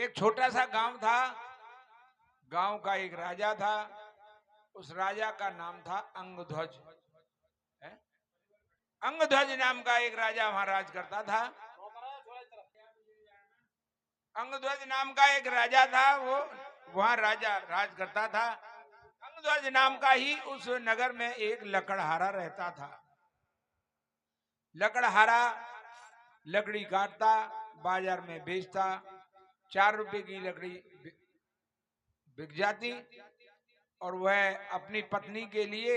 एक छोटा सा गांव था। गांव का एक राजा था। उस राजा का नाम था अंगध्वज। अंगध्वज नाम का एक राजा वहां राज करता था। अंगध्वज नाम का एक राजा था, वो वहां राजा राज करता था। अंगध्वज नाम का ही उस नगर में एक लकड़हारा रहता था। लकड़हारा लकड़ी काटता, बाजार में बेचता, 4 रुपए की लकड़ी बिक जाती और वह अपनी पत्नी के लिए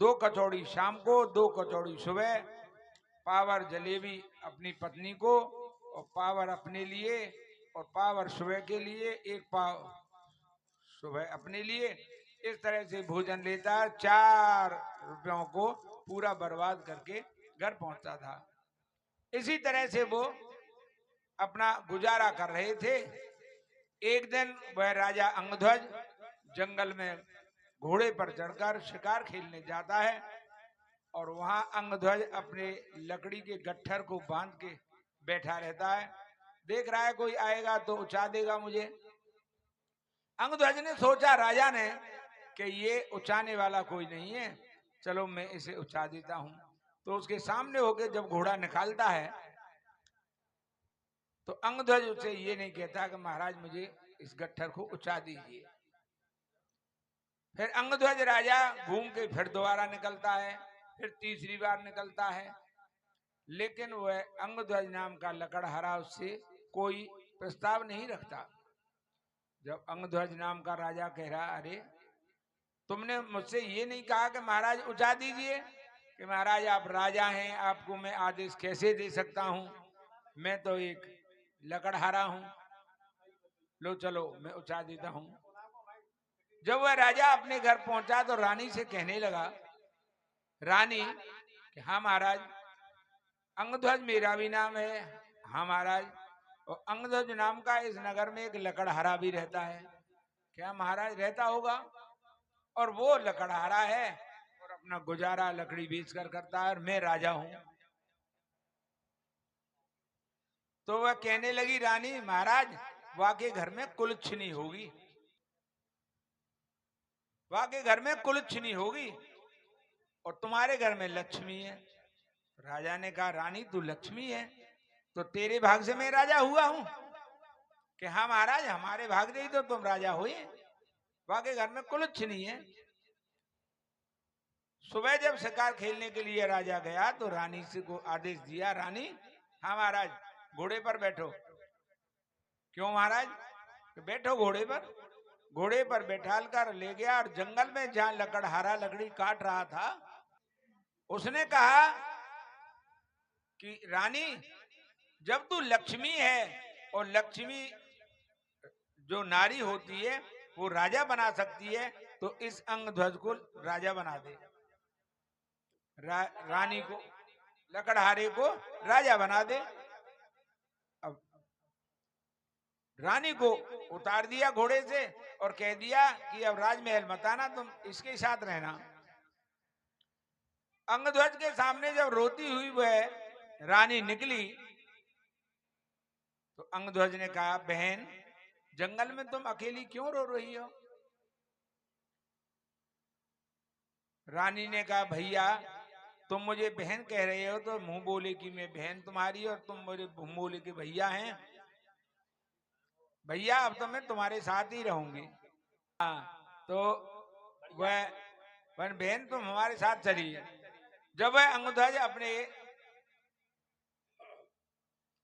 2 कचौड़ी शाम को, 2 कचौड़ी सुबह, पावर जलेबी अपनी पत्नी को और पावर अपने लिए और पावर सुबह के लिए, 1 पाव सुबह अपने लिए। इस तरह से भोजन लेता, 4 रुपयों को पूरा बर्बाद करके घर पहुंचता था। इसी तरह से वो अपना गुजारा कर रहे थे। एक दिन वह राजा अंगध्वज जंगल में घोड़े पर चढ़कर शिकार खेलने जाता है और वहां अंगध्वज अपने लकड़ी के गट्ठर को बांध के बैठा रहता है। देख रहा है कोई आएगा तो उछा देगा मुझे। अंगध्वज ने सोचा, राजा ने, कि ये उछाने वाला कोई नहीं है, चलो मैं इसे उछा देता हूं। तो उसके सामने होके जब घोड़ा निकालता है तो अंगध्वज उसे ये नहीं कहता कि महाराज मुझे इस गट्ठर को उछा दीजिए। फिर अंगध्वज राजा घूम के फिर दोबारा निकलता है, फिर तीसरी बार निकलता है, लेकिन वह अंगध्वज नाम का लकड़हारा उससे कोई प्रस्ताव नहीं रखता। जब अंगध्वज नाम का राजा कह रहा, अरे तुमने मुझसे ये नहीं कहा कि महाराज उछा दीजिए, कि महाराज आप राजा हैं, आपको मैं आदेश कैसे दे सकता हूं, मैं तो एक लकड़हारा हूं, लो चलो मैं उछा देता हूं। जब वह राजा अपने घर पहुंचा तो रानी से कहने लगा, रानी कि हाँ महाराज, अंगध्वज मेरा भी नाम है। हाँ महाराज, और अंगध्वज नाम का इस नगर में एक लकड़हारा भी रहता है। क्या महाराज? रहता होगा, और वो लकड़हारा है और अपना गुजारा लकड़ी बेचकर करता है और मैं राजा हूं। तो वह कहने लगी, रानी महाराज वाके घर में कुलच्छनी होगी, वाके घर में कुलच्छनी होगी और तुम्हारे घर में लक्ष्मी है। राजा ने कहा, रानी तू लक्ष्मी है तो तेरे भाग से मैं राजा हुआ हूं? कि हाँ महाराज, हमारे भाग से ही तो तुम राजा हुए, वाके घर में कुलच्छनी है। सुबह जब शिकार खेलने के लिए राजा गया तो रानी से को आदेश दिया, रानी हाँ महाराज घोड़े पर बैठो। क्यों महाराज? बैठो घोड़े पर। घोड़े पर बैठाल कर ले गया और जंगल में जहां लकड़हारा लकड़ी काट रहा था, उसने कहा कि रानी जब तू लक्ष्मी है और लक्ष्मी जो नारी होती है वो राजा बना सकती है, तो इस अंगध्वज को राजा बना दे। रानी को, लकड़हारे को राजा बना दे। अब रानी को उतार दिया घोड़े से और कह दिया कि अब राजमहल मत आना, तुम इसके साथ रहना। अंगध्वज के सामने जब रोती हुई वह रानी निकली तो अंगध्वज ने कहा, बहन जंगल में तुम अकेली क्यों रो रही हो? रानी ने कहा, भैया तुम मुझे बहन कह रहे हो तो मुंह बोले कि मैं बहन तुम्हारी और तुम मेरे मुंह बोले कि भैया हैं। भैया अब तो मैं तुम्हारे साथ ही रहूंगी। हाँ, तो वह बहन तुम हमारे साथ चली। जब वह अंगध्वज अपने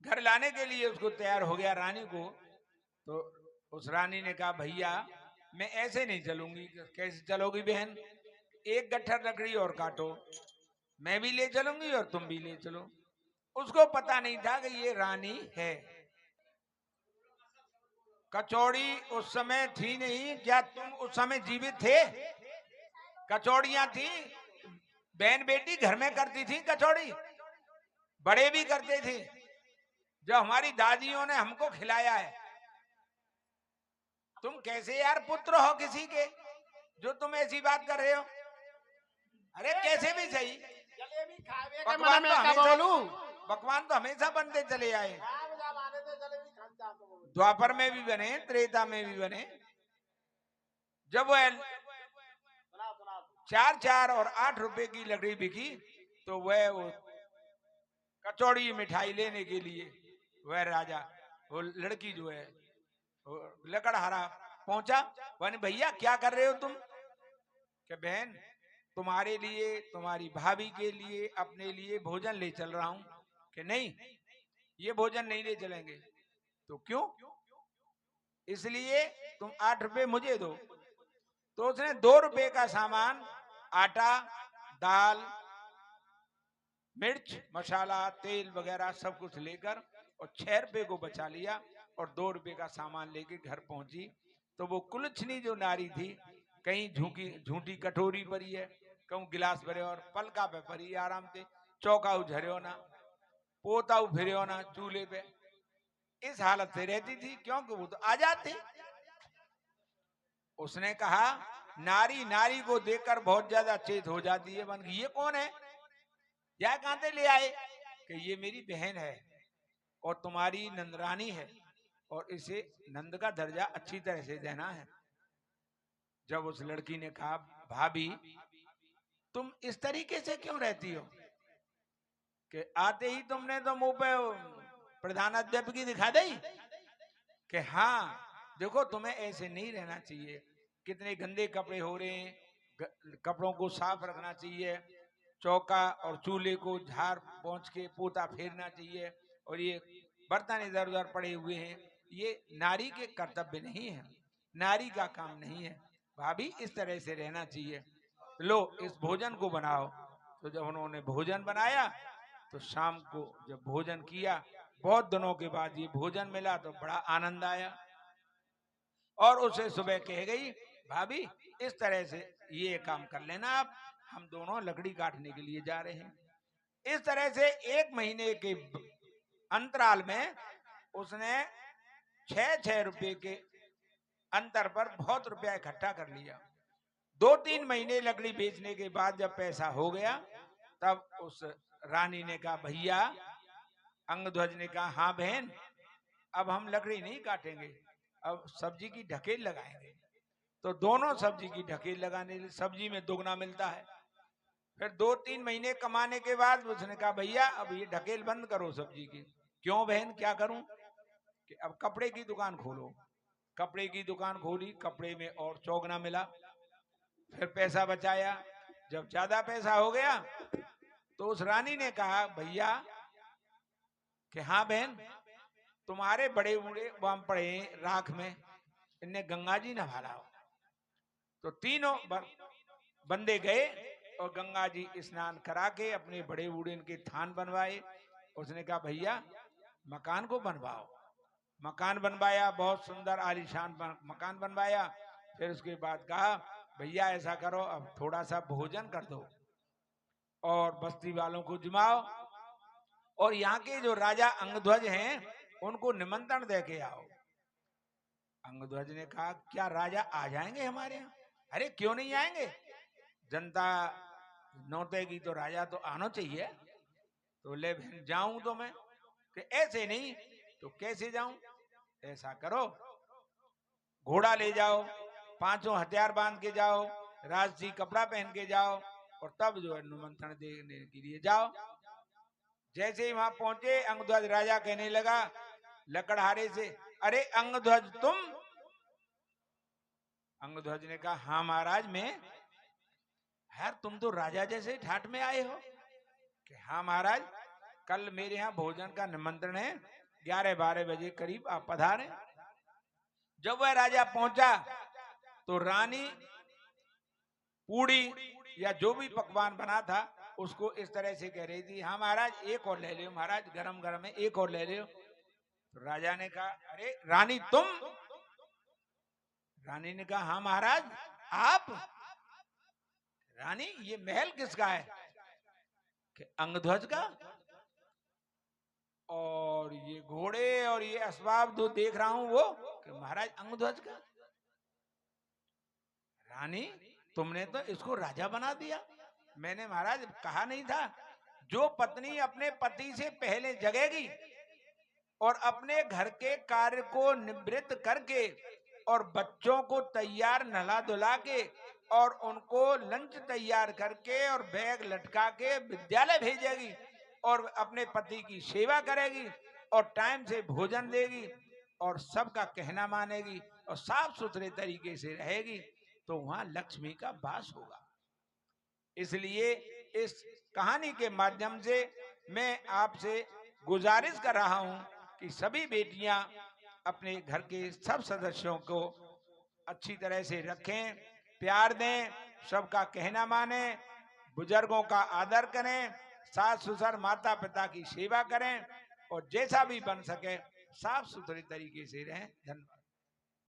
घर लाने के लिए उसको तैयार हो गया रानी को, तो उस रानी ने कहा, भैया मैं ऐसे नहीं चलूंगी। कैसे चलोगी बहन? एक गट्ठर लकड़ी और काटो, मैं भी ले चलूंगी और तुम भी ले चलो। उसको पता नहीं था कि ये रानी है। कचौड़ी उस समय थी नहीं, क्या तुम उस समय जीवित थे? कचौड़ियां थी, बहन बेटी घर में करती थी कचौड़ी, बड़े भी करते थे, जो हमारी दादियों ने हमको खिलाया है। तुम कैसे यार पुत्र हो किसी के जो तुम ऐसी बात कर रहे हो? अरे कैसे भी सही, पकवान तो हमेशा बनते चले आए। द्वापर में भी बने, त्रेता में भी बने। जब वह 4 और 8 रुपए की लकड़ी बिकी तो वह वो कचौड़ी मिठाई लेने के लिए वह राजा, वो लड़की जो है लकड़हारा पहुंचा। वह भैया क्या कर रहे हो तुम? कि बहन तुम्हारे लिए, तुम्हारी भाभी के लिए, अपने लिए भोजन ले चल रहा हूं। कि नहीं, ये भोजन नहीं ले चलेंगे। तो क्यों? इसलिए तुम 8 रुपए मुझे दो। तो उसने 2 रुपए का सामान, आटा, दाल, मिर्च, मसाला, तेल वगैरह सब कुछ लेकर और 6 रुपए को बचा लिया और 2 रुपए का सामान लेके घर पहुंची। तो वो कुलछनी जो नारी थी, कहीं झूठी कटोरी परी है, कहूं गिलास भरे और पलका पे परी आराम से, चौका उझरियो ना, पोता फिरियो ना चूल्हे पे, इस हालत से रहती थी क्योंकि वो तो आजाद थी। उसने कहा नारी नारी को देखकर बहुत ज्यादा चेत हो जाती है। मन ये कौन है, यह कहां से ले आए? कि ये मेरी बहन है और तुम्हारी नंदरानी है और इसे नंद का दर्जा अच्छी तरह से देना है। जब उस लड़की ने कहा भाभी तुम इस तरीके से क्यों रहती हो? कि आते ही तुमने तो मुंह पे प्रधानाध्यापक दिखा दी कि हाँ देखो तुम्हें ऐसे नहीं रहना चाहिए, कितने गंदे कपड़े हो रहे हैं, कपड़ों को साफ रखना चाहिए, चौका और चूल्हे को झाड़ पहुंच के पोता फेरना चाहिए, और ये बर्तन इधर उधर पड़े हुए हैं, ये नारी के कर्तव्य नहीं है, नारी का काम नहीं है। भाभी इस तरह से रहना चाहिए, लो इस भोजन को बनाओ। तो जब उन्होंने भोजन बनाया तो शाम को जब भोजन किया, बहुत दिनों के बाद ये भोजन मिला तो बड़ा आनंद आया और उसे सुबह कह गई भाभी इस तरह से ये काम कर लेना आप, हम दोनों लकड़ी काटने के लिए जा रहे हैं। इस तरह से 1 महीने के अंतराल में उसने 6 रुपए के अंतर पर बहुत रुपया इकट्ठा कर लिया। 2-3 महीने लकड़ी बेचने के बाद जब पैसा हो गया तब उस रानी ने कहा भैया, अंगध्वज ने कहा हाँ बहन, अब हम लकड़ी नहीं काटेंगे, अब सब्जी की ढकेल लगाएंगे। तो दोनों सब्जी की ढकेल लगाने, सब्जी में दुगना मिलता है। फिर 2-3 महीने कमाने के बाद उसने कहा भैया अब ये ढकेल बंद करो सब्जी की। क्यों बहन, क्या करूं? कि अब कपड़े की दुकान खोलो। कपड़े की दुकान खोली, कपड़े में और चौगना मिला, फिर पैसा बचाया। जब ज्यादा पैसा हो गया तो उस रानी ने कहा भैया कि हाँ बहन, तुम्हारे बड़े बूढ़े वहां पड़े राख में, इनने गंगा जी नहा लाओ। तो तीनों बंदे गए और गंगा जी स्नान करा के अपने बड़े बूढ़े इनके थान बनवाए। उसने कहा भैया मकान को बनवाओ। मकान बनवाया, बहुत सुंदर आलीशान मकान बनवाया। फिर उसके बाद कहा भैया ऐसा करो अब थोड़ा सा भोजन कर दो और बस्ती वालों को जिमाओ और यहाँ के जो राजा अंगध्वज हैं उनको निमंत्रण दे के आओ। अंगध्वज ने कहा क्या राजा आ जाएंगे हमारे यहाँ? अरे क्यों नहीं आएंगे, जनता नौतेगी तो राजा तो आना चाहिए। तो ले बहन जाऊं तो मैं? कि ऐसे नहीं। तो कैसे जाऊं? ऐसा करो घोड़ा ले जाओ, 5 हथियार बांध के जाओ, राजसी कपड़ा पहन के जाओ और तब जो है निमंत्रण देने के लिए जाओ। जैसे ही वहां पहुंचे अंगध्वज राजा कहने लगा लकड़हारे से, अरे अंगध्वज तुम? अंगध्वज ने कहा हाँ महाराज मैं। यार तुम तो राजा जैसे ठाठ में आए हो। कि हाँ महाराज, कल मेरे यहाँ भोजन का निमंत्रण है, 11-12 बजे करीब आप पधारें। जब वह राजा पहुंचा तो रानी पूड़ी या जो भी पकवान बना था उसको इस तरह से कह रही थी हाँ महाराज एक और ले लो, महाराज गरम गरम है एक और ले लो। तो राजा ने कहा अरे रानी तुम? रानी ने कहा हाँ महाराज आप? रानी ये महल किसका है? कि अंगध्वज का। और ये घोड़े और ये असबाब जो देख रहा हूं वो? कि महाराज अंगध्वज का। रानी तुमने तो इसको राजा बना दिया। मैंने महाराज कहा नहीं था जो पत्नी अपने पति से पहले जगेगी और अपने घर के कार्य को निवृत्त करके और बच्चों को तैयार नहला धुला के और उनको लंच तैयार करके और बैग लटका के विद्यालय भेजेगी और अपने पति की सेवा करेगी और टाइम से भोजन देगी और सबका कहना मानेगी और साफ सुथरे तरीके से रहेगी, तो वहां लक्ष्मी का वास होगा। इसलिए इस कहानी के माध्यम से मैं आपसे गुजारिश कर रहा हूं कि सभी बेटियां अपने घर के सब सदस्यों को अच्छी तरह से रखें, प्यार दें, सबका कहना माने, बुजुर्गों का आदर करें, सास ससुर माता पिता की सेवा करें और जैसा भी बन सके साफ सुथरे तरीके से रहें। धन्यवाद।